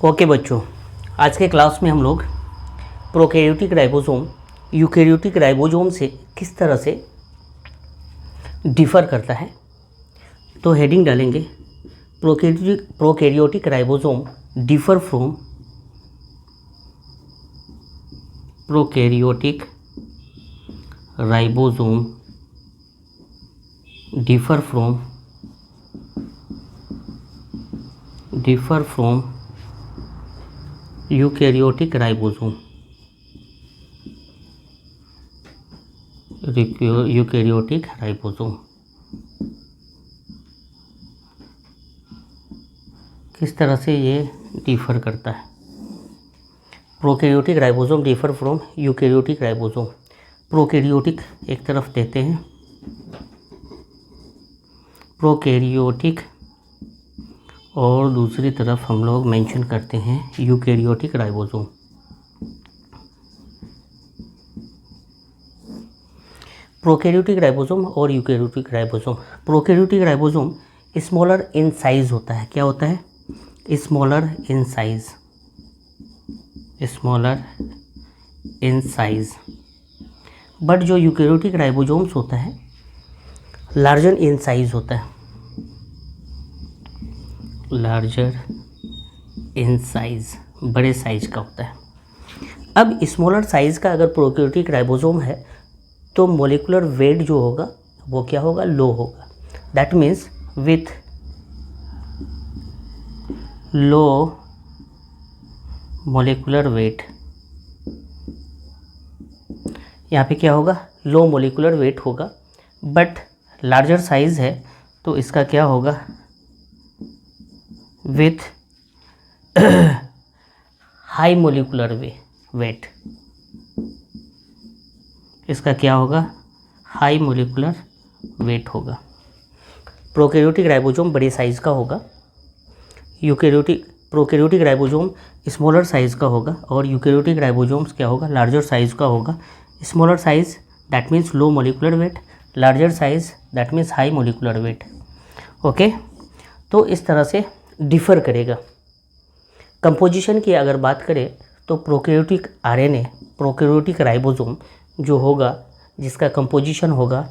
Okay बच्चों, आज के क्लास में हम लोग प्रोकैरियोटिक राइबोसोम यूकैरियोटिक राइबोसोम से किस तरह से डिफ़र करता है तो हेडिंग डालेंगे prokaryotic ribosome differ from prokaryotic ribosome differ from eukaryotic ribosome eukaryotic ribosome किस तरह से ये डिफ़र करता है। Prokaryotic ribosome differ from eukaryotic ribosome. Prokaryotic एक तरफ देते हैं, प्रोकैरियोटिक, और दूसरी तरफ हम लोग मेंशन करते हैं यूकैरियोटिक राइबोसोम। प्रोकैरियोटिक राइबोसोम और eukaryotic ribosome. Prokaryotic ribosome smaller in size होता है। क्या होता है? Smaller in size, smaller in size. But जो यूकैरियोटिक राइबोसोम्स होता है लार्जर इन साइज होता है, लार्जर इन साइज, बड़े साइज का होता है। अब स्मॉलर साइज का अगर प्रोकैरियोटिक राइबोसोम है तो मोलिकुलर वेट जो होगा वो क्या होगा? लो होगा। That means with low molecular weight, यहाँ पे क्या होगा? लो मोलिकुलर वेट होगा। बट लार्जर साइज है तो इसका क्या होगा? विथ हाई मोलिकुलर वेट, इसका क्या होगा? हाई मोलिकुलर वेट होगा। प्रोकैरियोटिक राइबोसोम बड़े साइज का होगा, प्रोकैरियोटिक राइबोसोम स्मॉलर साइज का होगा, और यूकैरियोटिक राइबोसोम्स क्या होगा? लार्जर साइज का होगा। Smaller size that means low molecular weight, larger size that means high molecular weight. Okay, तो इस तरह से डिफ़र करेगा। कंपोजिशन की अगर बात करें तो प्रोकैरियोटिक आरएनए, प्रोकैरियोटिक राइबोसोम जो होगा जिसका कंपोजिशन होगा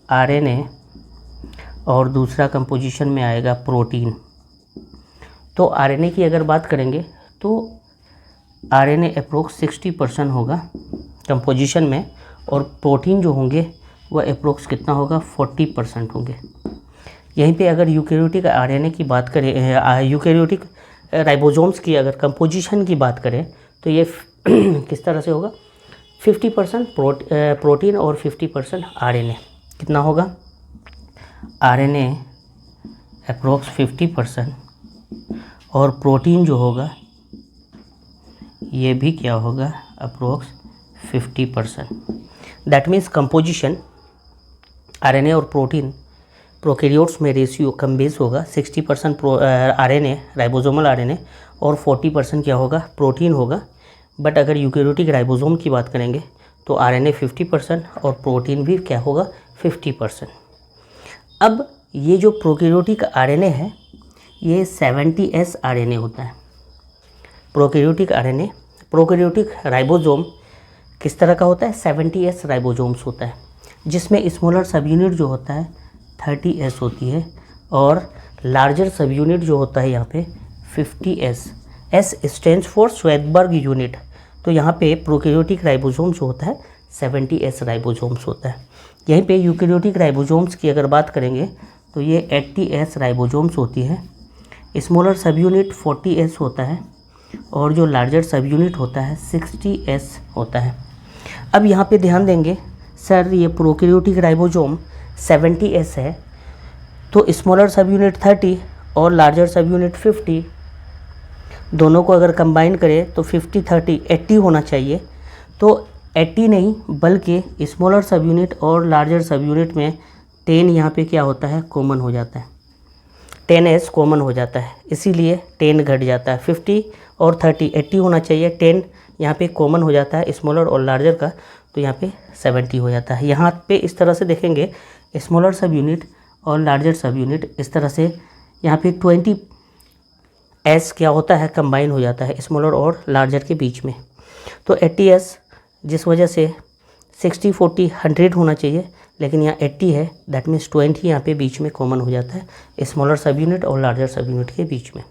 आरएनए और दूसरा कंपोजिशन में आएगा प्रोटीन। तो आरएनए की अगर बात करेंगे तो आरएनए अप्रोक्स 60% होगा कंपोजिशन में, और प्रोटीन जो होंगे वह अप्रोक्स कितना होगा? 40% होंगे। यहीं पे अगर यूकैरियोटिक आरएनए की बात करें, यूकैरियोटिक राइबोसोम्स की अगर कंपोजिशन की बात करें तो ये किस तरह से होगा? 50% प्रोटीन और 50% आरएनए। कितना होगा? आरएनए अप्रोक्स 50% और प्रोटीन जो होगा ये भी क्या होगा? Approx 50%। That means composition RNA और प्रोटीन प्रोकैरियोट्स में रेशियो कम बेस होगा। 60% आरएनए राइबोसोमल आरएनए और 40% क्या होगा? प्रोटीन होगा। बट अगर यूकैरियोटिक राइबोसोम की बात करेंगे तो आरएनए 50% और प्रोटीन भी क्या होगा? 50%। अब ये जो प्रोकैरियोटिक आरएनए है ये 70S आरएनए होता है। प्रोकैरियोटिक आरएनए, प्रोकैरियोटिक राइबोसोम किस तरह का होता है? 70S राइबोसोम्स होता है, जिसमें स्मॉलर सब यूनिट जो होता है 30S होती है, और लार्जर सब यूनिट जो होता है यहाँ पे 50S। S stands for Svedberg unit. तो यहाँ पे प्रोकैरियोटिक राइबोसोम्स जो होता है 70S राइबोसोम्स होता है। यहीं पे यूकैरियोटिक राइबोसोम्स की अगर बात करेंगे तो ये 80S राइबोसोम्स होती है। स्मॉलर सब यूनिट 40S होता है, और जो लार्जर सब यूनिट होता है 60S होता है। अब यहाँ पे ध्यान देंगे, सर ये प्रोकैरियोटिक राइबोसोम 70S है तो स्मॉलर सब यूनिट 30 और लार्जर सब यूनिट 50, दोनों को अगर कंबाइन करें तो 50-30 80 होना चाहिए। तो 80 नहीं बल्कि स्मॉलर सब यूनिट और लार्जर सब यूनिट में 10 यहाँ पे क्या होता है? कॉमन हो जाता है। 10S कॉमन हो जाता है, इसीलिए 10 घट जाता है। 50 और 30 80 होना चाहिए, 10 यहाँ पे कॉमन हो जाता है स्मॉलर और लार्जर का, तो यहाँ पे 70 हो जाता है। यहाँ पे इस तरह से देखेंगे स्मॉलर सब यूनिट और लार्जर सब यूनिट, इस तरह से यहाँ पे एस क्या होता है, कंबाइन हो जाता है स्मॉलर और लार्जर के बीच में। तो 80s जिस वजह से 60 40 100 होना चाहिए, लेकिन यहाँ 80 है, दैट मीन्स 20 यहाँ पे बीच में कॉमन हो जाता है स्मॉलर सब यूनिट और लार्जर सब यूनिट के बीच में।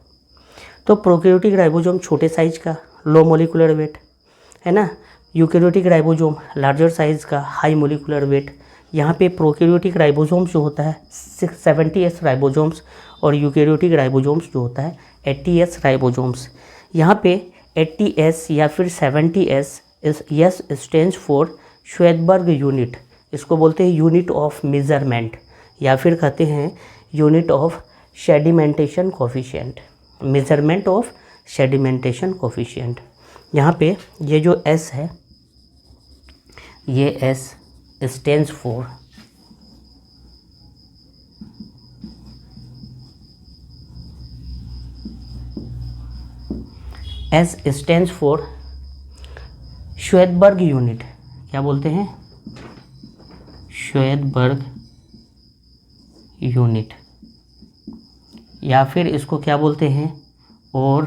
तो प्रोकैरियोटिक राइबोसोम छोटे साइज का, लो मोलिकुलर वेट, है ना। यूकैरियोटिक राइबोसोम लार्जर साइज का, हाई मोलिकुलर वेट। यहाँ पे प्रोकैरियोटिक राइबोसोम्स जो होता है 70s राइबोसोम्स, और यूकैरियोटिक राइबोसोम्स जो होता है 80s राइबोसोम्स। यहाँ पे 80s या फिर 70s S stands for Svedberg unit, इसको बोलते हैं यूनिट ऑफ मेजरमेंट, या फिर कहते हैं unit of sedimentation coefficient, measurement of sedimentation coefficient. यहाँ पे ये जो S है, ये S stands for S stands for Svedberg unit. क्या बोलते हैं, श्वेदबर्ग यूनिट, या फिर इसको क्या बोलते हैं, और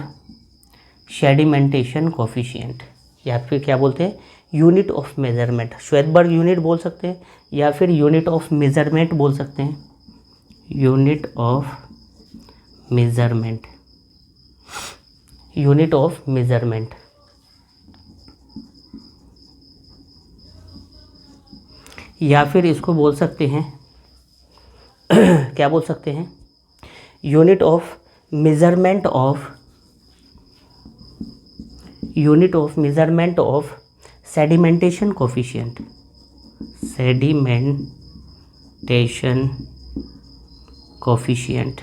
सेडिमेंटेशन कोफिशिएंट, या फिर क्या बोलते हैं, यूनिट ऑफ मेजरमेंट। श्वेदबर्ग यूनिट बोल सकते हैं या फिर यूनिट ऑफ मेजरमेंट बोल सकते हैं, unit of measurement, unit of measurement. या फिर इसको बोल सकते हैं क्या बोल सकते हैं, unit of measurement of, unit of measurement of sedimentation coefficient, sedimentation coefficient.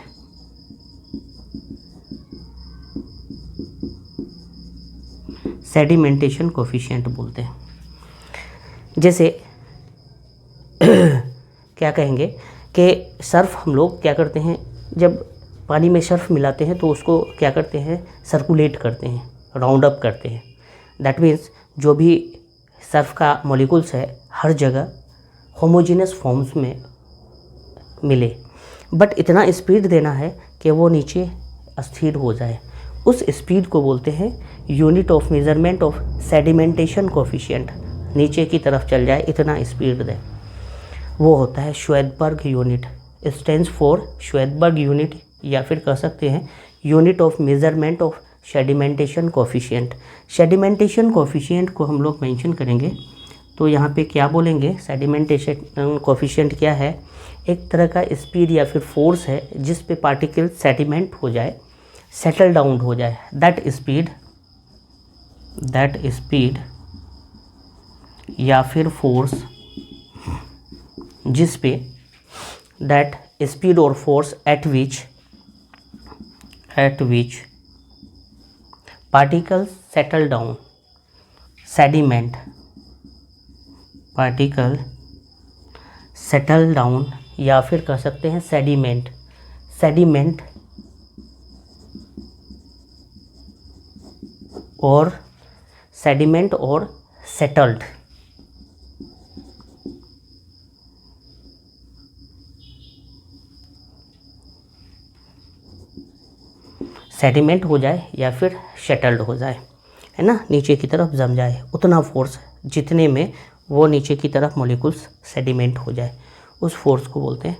Sedimentation coefficient बोलते हैं। जैसे क्या कहेंगे कि सर्फ हम लोग क्या करते हैं, जब पानी में सर्फ मिलाते हैं तो उसको क्या करते हैं, सर्कुलेट करते हैं, राउंड अप करते हैं। दैट मीन्स जो भी सर्फ का मॉलिक्यूल्स है हर जगह होमोजेनस फॉर्म्स में मिले, बट इतना स्पीड देना है कि वो नीचे अस्थिर हो जाए। उस स्पीड को बोलते हैं unit of measurement of sedimentation coefficient, नीचे की तरफ चल जाए इतना स्पीड दे, वो होता है श्वेदबर्ग unit. Stands for Svedberg unit, या फिर कह सकते हैं unit of measurement of sedimentation coefficient. Sedimentation coefficient को हम लोग मेंशन करेंगे तो यहाँ पे क्या बोलेंगे, सेडिमेंटेशन कोफिशिएंट क्या है, एक तरह का स्पीड या फिर फोर्स है जिस पे पार्टिकल सेडिमेंट हो जाए, सेटल डाउन हो जाए। दैट स्पीड या फिर फोर्स जिस पे, दैट स्पीड और force at which particle settle down, sediment, particle settle down, या फिर कह सकते हैं सेडिमेंट, और सेडिमेंट और सेटल्ड। सेडिमेंट हो जाए या फिर सेटल्ड हो जाए, है ना, नीचे की तरफ जम जाए, उतना फोर्स जितने में वो नीचे की तरफ मॉलिक्यूल्स सेडिमेंट हो जाए, उस फोर्स को बोलते हैं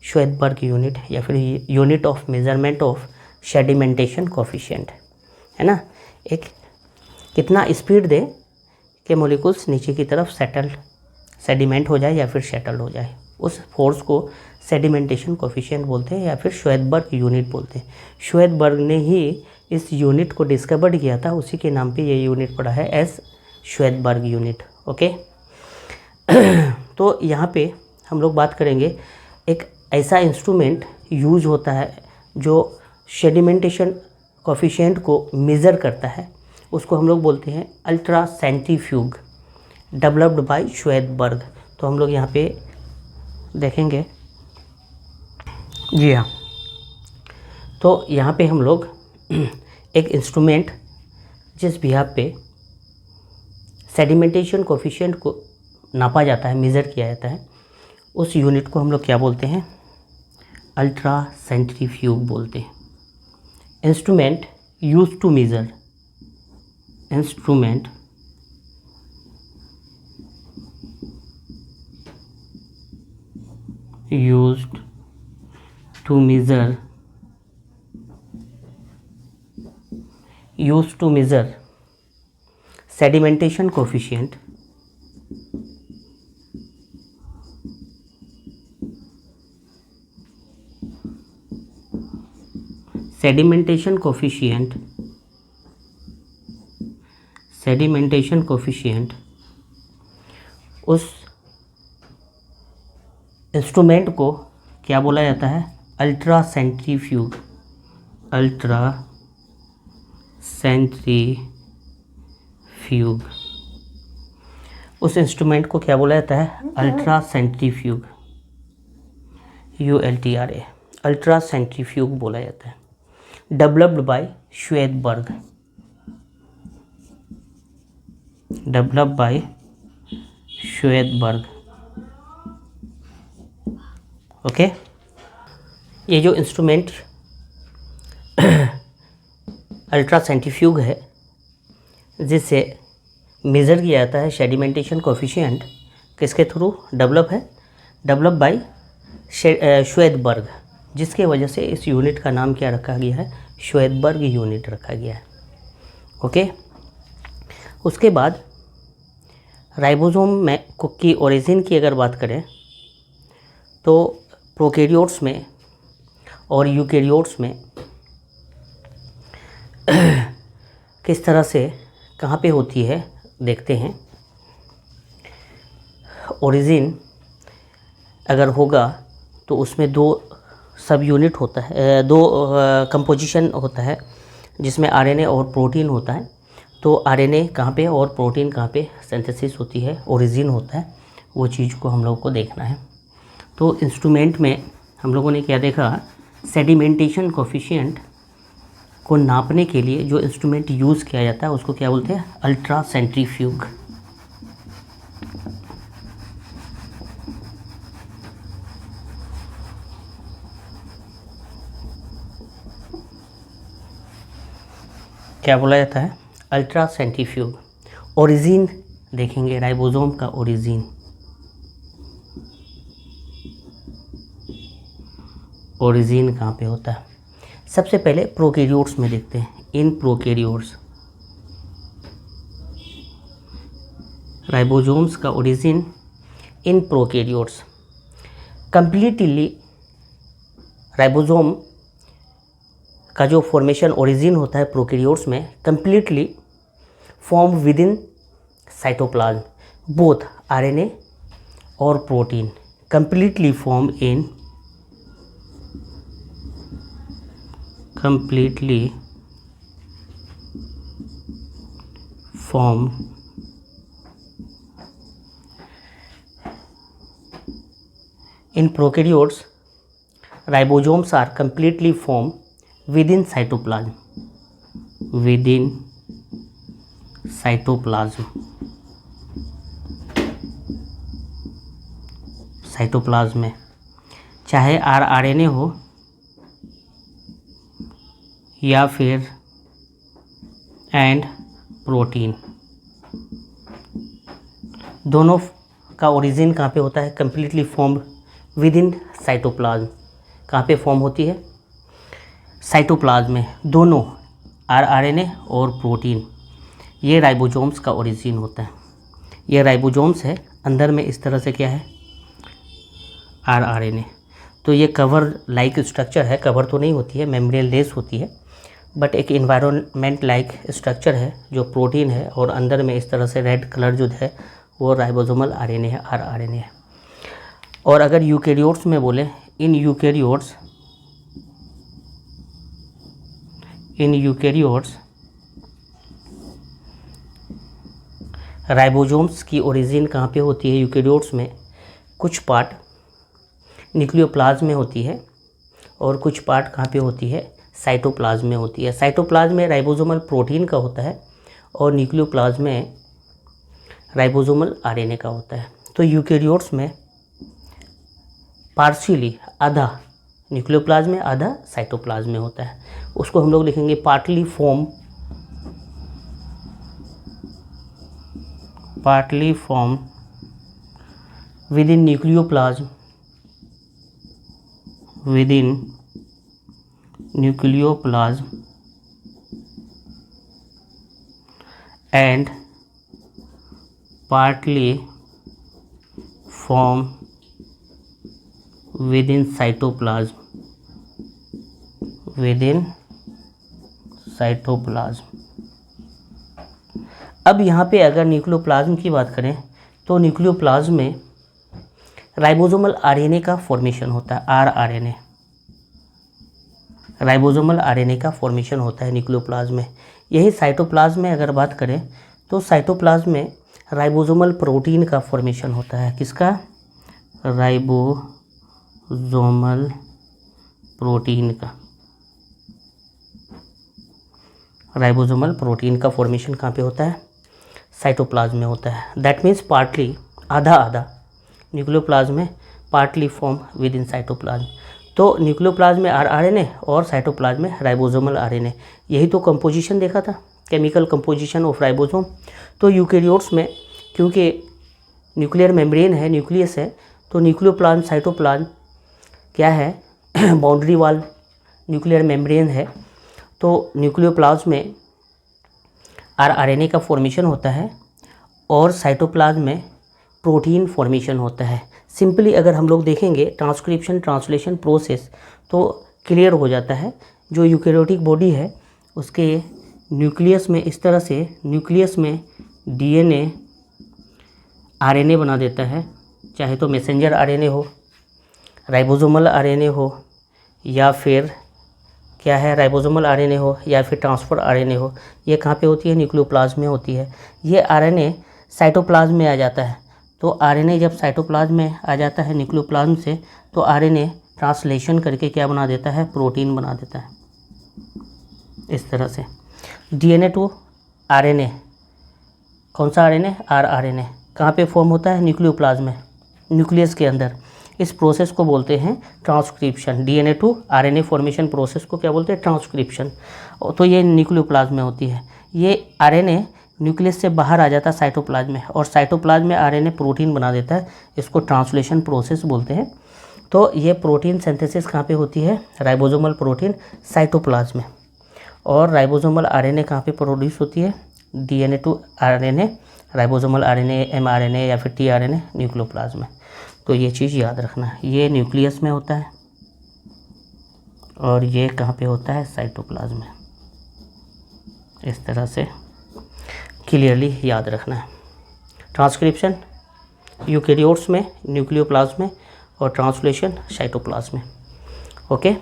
श्वेदबर्ग यूनिट, या फिर unit of measurement of sedimentation coefficient, है ना। एक कितना स्पीड दे कि मॉलिक्यूल्स नीचे की तरफ सेडिमेंट हो जाए या फिर सेटल्ड हो जाए, उस फोर्स को सेडिमेंटेशन कोफिशिएंट बोलते हैं या फिर श्वेदबर्ग यूनिट बोलते हैं। श्वेदबर्ग ने ही इस यूनिट को डिस्कवर किया था, उसी के नाम पे ये यूनिट पड़ा है एस श्वेदबर्ग यूनिट। ओके तो यहाँ पे हम लोग बात करेंगे, एक ऐसा इंस्ट्रूमेंट यूज होता है जो सेडिमेंटेशन कोफिशिएंट को मेज़र करता है, उसको हम लोग बोलते हैं अल्ट्रा सेंट्रीफ्यूग, डेवलप्ड बाय श्वेदबर्ग। तो हम लोग यहाँ पे देखेंगे, जी हाँ, तो यहाँ पे हम लोग एक इंस्ट्रूमेंट जिस भी यहाँ पे सेडिमेंटेशन कोफिशिएंट को नापा जाता है, मेज़र किया जाता है, उस यूनिट को हम लोग क्या बोलते हैं, अल्ट्रा सेंट्रीफ्यूग बोलते हैं। instrument used to measure sedimentation coefficient उस इंस्ट्रूमेंट को क्या बोला जाता है? अल्ट्रा सेंट्रीफ्यूग उस इंस्ट्रूमेंट को क्या बोला जाता है? Ultracentrifuge, ULTRA, ultracentrifuge बोला जाता है। Developed by Svedberg, okay. ये जो इंस्ट्रूमेंट अल्ट्रा सेंट्रीफ्यूग है, जिससे मेज़र किया जाता है सेडिमेंटेशन कोफिशिएंट, किसके थ्रू डेवलप बाय श्वेदबर्ग, जिसके वजह से इस यूनिट का नाम क्या रखा गया है? श्वेदबर्ग यूनिट रखा गया है, ओके। उसके बाद राइबोसोम में की ओरिजिन की अगर बात करें तो प्रोकैरियोट्स में और यूकैरियोट्स में किस तरह से कहाँ पे होती है देखते हैं। ओरिजिन अगर होगा तो उसमें दो सब यूनिट होता है, दो कंपोजिशन होता है, जिसमें आरएनए और प्रोटीन होता है। तो आरएनए कहाँ पे और प्रोटीन कहाँ पे सिंथेसिस होती है, ओरिजिन होता है, वो चीज़ को हम लोगों को देखना है। तो इंस्ट्रूमेंट में हम लोगों ने क्या देखा? सेडिमेंटेशन कोफिशिएंट को नापने के लिए जो इंस्ट्रूमेंट यूज़ किया जाता है उसको क्या बोलते हैं? Ultra centrifuge. क्या बोला जाता है? Ultra centrifuge. ओरिजिन देखेंगे, राइबोसोम का ओरिजिन कहाँ पे होता है? सबसे पहले प्रोकैरियोट्स में देखते हैं। इन प्रोकैरियोट्स राइबोसोम्स का origin in prokaryotes. Completely ribosome का जो फॉर्मेशन ओरिजिन होता है प्रोकैरियोट्स में, completely form with in cytoplasm, both RNA और protein completely form in prokaryotes. Ribosomes are completely formed within cytoplasm. Cytoplasm में चाहे आरएनए हो या फिर एंड प्रोटीन, दोनों का ओरिजिन कहाँ पे होता है? Completely formed with in cytoplasm. कहाँ पे फॉर्म होती है? साइटोप्लाज्म में। दोनों आरएनए और प्रोटीन, ये राइबोसोम्स का ओरिजिन होता है। ये राइबोसोम्स है, अंदर में इस तरह से क्या है? आरएनए। तो ये कवर लाइक स्ट्रक्चर है, कवर तो नहीं होती है, मेम्ब्रेन लेस होती है, बट एक इन्वायरमेंट लाइक स्ट्रक्चर है जो प्रोटीन है, और अंदर में इस तरह से रेड कलर जो है वो राइबोसोमल आरएनए है, आरएनए है। और अगर यूकैरियोट्स में बोले, इन यूकैरियोट्स राइबोसोम्स की ओरिजिन कहाँ पे होती है? यूकैरियोट्स में कुछ पार्ट न्यूक्लियोप्लाज्म में होती है और कुछ पार्ट कहाँ पे होती है? साइटोप्लाज्म में होती है। साइटोप्लाज्म में राइबोसोमल प्रोटीन का होता है और न्यूक्लियोप्लाज्म में राइबोसोमल आरएनए का होता है। तो यूकैरियोट्स में पार्शियली आधा न्यूक्लियोप्लाज्म में, आधा साइटोप्लाज्म में होता है। उसको हम लोग लिखेंगे partly form within nucleoplasm and partly form within cytoplasm। अब यहाँ पे अगर न्यूक्लियोप्लाज्म की बात करें तो न्यूक्लियोप्लाज्म में राइबोसोमल आरएनए का फॉर्मेशन होता है, आरआरएनए, राइबोसोमल आरएनए का फॉर्मेशन होता है न्यूक्लियोप्लाज्म में। यही साइटोप्लाज्म में अगर बात करें तो साइटोप्लाज्म में राइबोसोमल प्रोटीन का फॉर्मेशन होता है। किसका? राइबोसोमल प्रोटीन का। राइबोसोमल प्रोटीन का फॉर्मेशन कहाँ पे होता है? साइटोप्लाज्म में होता है। दैट मीन्स पार्टली, आधा आधा न्यूक्लियोप्लाज्म में, partly form with in cytoplasm. तो न्यूक्लियोप्लाज्म में आरएनए और साइटोप्लाज्म में राइबोसोमल आरएनए। यही तो कंपोजिशन देखा था, केमिकल कंपोजिशन ऑफ राइबोसोम। तो यूकेरियोट्स में क्योंकि न्यूक्लियर मेम्ब्रेन है, न्यूक्लियस है, तो न्यूक्लियोप्लाज्म साइटोप्लाज्म क्या है? बाउंड्री वाल न्यूक्लियर मेम्ब्रेन है। तो न्यूक्लियोप्लाज्म में आरएनए का फॉर्मेशन होता है और साइटोप्लाज्म में प्रोटीन फॉर्मेशन होता है। सिंपली अगर हम लोग देखेंगे ट्रांसक्रिप्शन ट्रांसलेशन प्रोसेस तो क्लियर हो जाता है। जो यूकेरियोटिक बॉडी है उसके न्यूक्लियस में इस तरह से, न्यूक्लियस में डीएनए आरएनए बना देता है, चाहे तो मैसेंजर आरएनए हो, राइबोसोमल आरएनए हो, या फिर क्या है, राइबोसोमल आरएनए हो, या फिर ट्रांसफर आरएनए हो। ये कहाँ पे होती है? न्यूक्लियोप्लाज्म में होती है। ये आरएनए साइटोप्लाज्म में आ जाता है। तो आरएनए जब साइटोप्लाज्म में आ जाता है न्यूक्लियोप्लाज्म से, तो आरएनए ट्रांसलेशन करके क्या बना देता है? प्रोटीन बना देता है। इस तरह से डीएनए टू आरएनए, कौन सा आरएनए? आरआरएनए कहाँ पे फॉर्म होता है? न्यूक्लियोप्लाज्म में, न्यूक्लियस के अंदर। इस प्रोसेस को बोलते हैं transcription. DNA to RNA formation process को क्या बोलते हैं? ट्रांसक्रिप्शन। तो ये न्यूक्लियोप्लाज्म में होती है। ये आरएनए न्यूक्लियस से बाहर आ जाता है साइटोप्लाज्म में, और साइटोप्लाज्म में आरएनए प्रोटीन बना देता है। इसको ट्रांसलेशन प्रोसेस बोलते हैं। तो ये प्रोटीन सिंथेसिस कहाँ पे होती है? राइबोसोमल प्रोटीन साइटोप्लाज्म में। और राइबोसोमल आरएनए कहाँ पे प्रोड्यूस होती है? DNA to RNA, ribosomal RNA, mRNA या फिर टीआरएनए न्यूक्लियोप्लाज्म में। तो ये चीज़ याद रखना है। ये न्यूक्लियस में होता है और ये कहाँ पे होता है? साइटोप्लाज्म में। इस तरह से क्लियरली याद रखना है। ट्रांसक्रिप्शन यूकेरियोट्स में, न्यूक्लियोप्लाज्म में, और ट्रांसलेशन साइटोप्लाज्म में। ओके,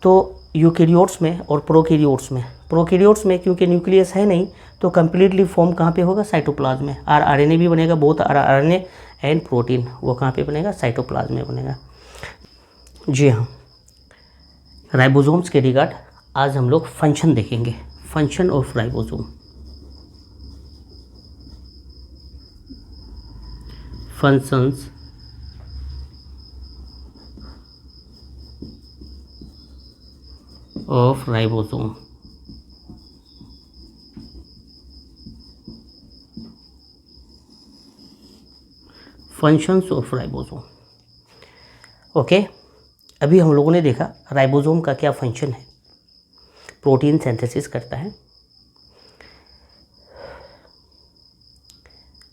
तो यूकेरियोट्स में और प्रोकैरियोट्स में, प्रोकैरियोट्स में क्योंकि न्यूक्लियस है नहीं तो कम्प्लीटली फॉर्म कहाँ पे होगा? साइटोप्लाज्म में। आरएनए भी बनेगा, बोथ आरएनए एंड प्रोटीन, वो कहाँ पे बनेगा? साइटोप्लाज्म में बनेगा। जी हाँ, राइबोसोम्स के रिगार्ड आज हम लोग फंक्शन देखेंगे, function of ribosome. Functions of ribosome. Functions of ribosome. Okay, अभी हम लोगों ने देखा राइबोसोम का क्या फंक्शन है। प्रोटीन सिंथेसिस करता है।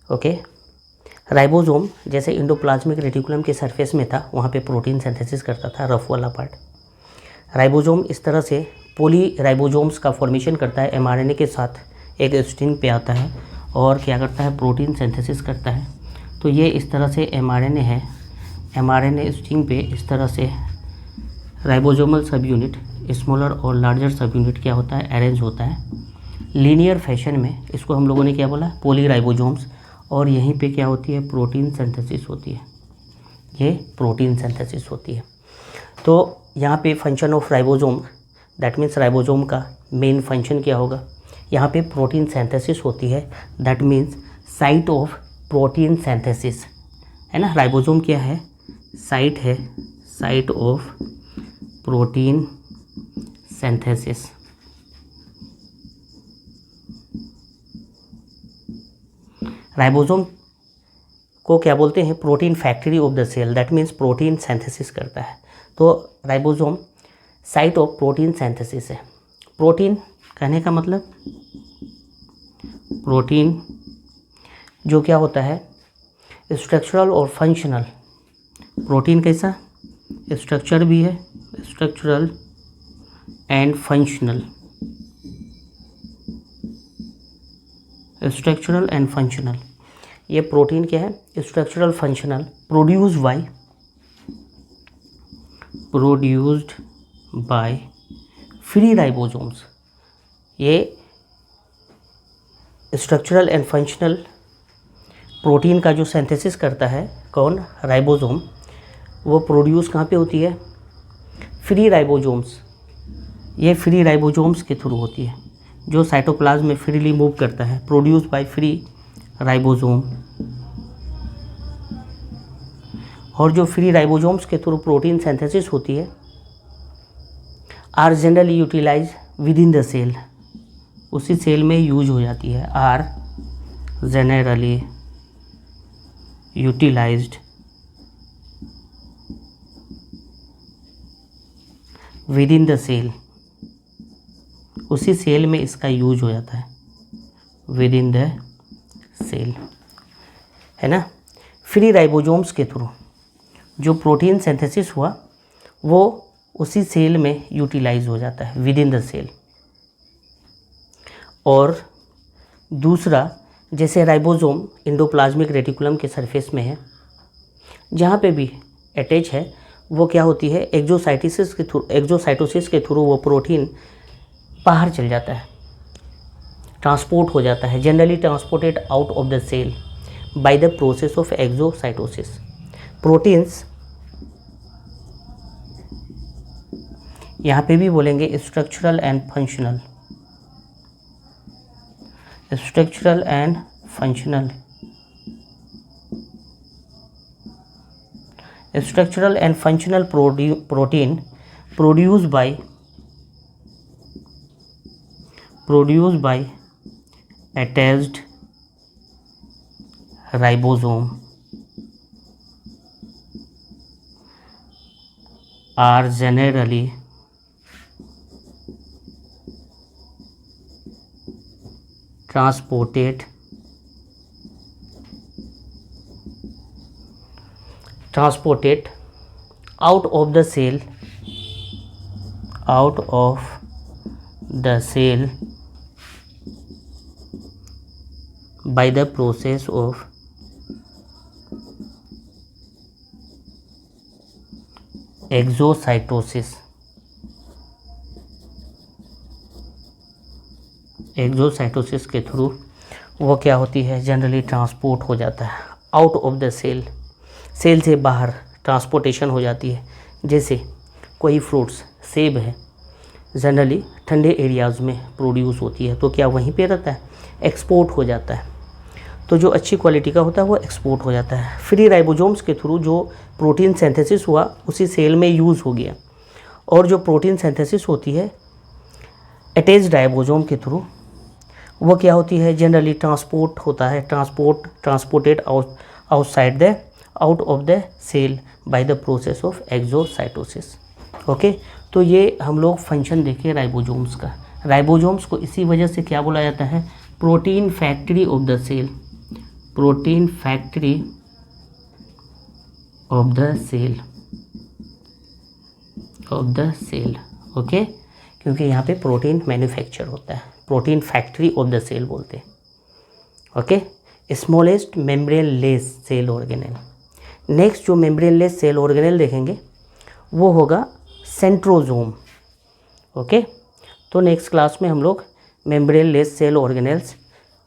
ओके, राइबोसोम जैसे एंडोप्लाज्मिक रेटिकुलम के सरफेस में था, वहाँ पे प्रोटीन सिंथेसिस करता था, रफ वाला पार्ट। राइबोसोम इस तरह से पोली राइबोसोम्स का फॉर्मेशन करता है, एमआरएनए के साथ एक स्ट्रिंग पे आता है और क्या करता है? प्रोटीन सिंथेसिस करता है। तो ये इस तरह से एमआरएनए है, एमआरएनए स्ट्रिंग पे इस तरह से राइबोसोमल सब यूनिट, स्मॉलर और लार्जर सब यूनिट क्या होता है? अरेंज होता है लीनियर फैशन में। इसको हम लोगों ने क्या बोला? पोली राइबोसोम्स। और यहीं पे क्या होती है? प्रोटीन सिंथेसिस होती है। ये प्रोटीन सिंथेसिस होती है। तो यहाँ पे function of ribosome, that means ribosome का मेन फंक्शन क्या होगा? यहाँ पे प्रोटीन सिंथेसिस होती है, that means site of protein synthesis है ना। राइबोसोम क्या है? साइट है, site of protein synthesis. Ribosome को क्या बोलते हैं? Protein factory of the cell, that means protein synthesis करता है। तो ribosome site of protein synthesis है। प्रोटीन कहने का मतलब प्रोटीन जो क्या होता है? स्ट्रक्चरल और फंक्शनल। प्रोटीन कैसा? स्ट्रक्चर भी है, structural and functional. Structural and functional, ये प्रोटीन क्या है? Structural functional, produced by free ribosomes. ये स्ट्रक्चरल एंड फंक्शनल प्रोटीन का जो सिंथेसिस करता है कौन? राइबोसोम। वो प्रोड्यूस कहाँ पे होती है? Free ribosomes. ये फ्री राइबोसोम्स के थ्रू होती है, जो साइटोप्लाज्म में फ्रीली मूव करता है, प्रोड्यूस बाय फ्री राइबोसोम। और जो फ्री राइबोसोम्स के थ्रू प्रोटीन सिंथेसिस होती है are generally utilize within the cell, उसी सेल में यूज हो जाती है। Are generally utilized within the cell, उसी सेल में इसका यूज हो जाता है, विद इन द सेल, है ना। फ्री राइबोसोम्स के थ्रू जो प्रोटीन सिंथेसिस हुआ वो उसी सेल में यूटिलाइज हो जाता है, विद इन द सेल। और दूसरा, जैसे राइबोसोम एंडोप्लाज्मिक रेटिकुलम के सरफेस में है, जहाँ पे भी अटैच है, वो क्या होती है? एक्सोसाइटोसिस के थ्रू वो प्रोटीन बाहर चल जाता है, ट्रांसपोर्ट हो जाता है, generally transported out of the cell by the process of exocytosis. Proteins यहाँ पे भी बोलेंगे structural and functional, structural and functional. Structural and functional protein produced by attached ribosome are generally transported out of the cell by the process of exocytosis. Exocytosis के through वो क्या होती है? Generally transport हो जाता है out of the cell, cell से बाहर ट्रांसपोर्टेशन हो जाती है। जैसे कोई फ्रूट्स, सेब है, जनरली ठंडे एरियाज़ में प्रोड्यूस होती है, तो क्या वहीं पे रहता है? एक्सपोर्ट हो जाता है। तो जो अच्छी क्वालिटी का होता है वो एक्सपोर्ट हो जाता है। फ्री राइबोसोम्स के थ्रू जो प्रोटीन सिंथेसिस हुआ उसी सेल में यूज़ हो गया। और जो प्रोटीन सिंथेसिस होती है अटैच्ड राइबोसोम के थ्रू, वो क्या होती है? जनरली ट्रांसपोर्ट होता है, transported out of the cell by the process of exocytosis. Okay, तो ये हम लोग फंक्शन देखे राइबोसोम्स का। राइबोसोम्स को इसी वजह से क्या बोला जाता है? Protein factory of the cell, protein factory of the cell, okay, क्योंकि यहाँ पे प्रोटीन मैन्युफैक्चर होता है, protein factory of the cell बोलते हैं। Okay, smallest membrane less cell organelle. Next जो मेम्ब्रेन लेस सेल ऑर्गेनेल देखेंगे वो होगा सेंट्रोजोम। ओके, तो नेक्स्ट क्लास में हम लोग मेम्ब्रेन लेस सेल ऑर्गेनेल्स,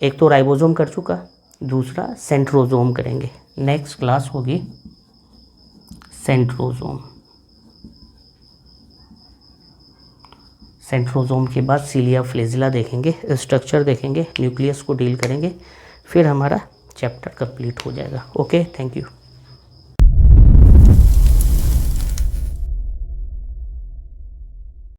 एक तो राइबोसोम कर चुका, दूसरा सेंट्रोजोम करेंगे। नेक्स्ट क्लास होगी सेंट्रोजोम। सेंट्रोजोम के बाद सीलिया फ्लेजिला देखेंगे, स्ट्रक्चर देखेंगे, न्यूक्लियस को डील करेंगे, फिर हमारा चैप्टर कंप्लीट हो जाएगा। Okay, thank you.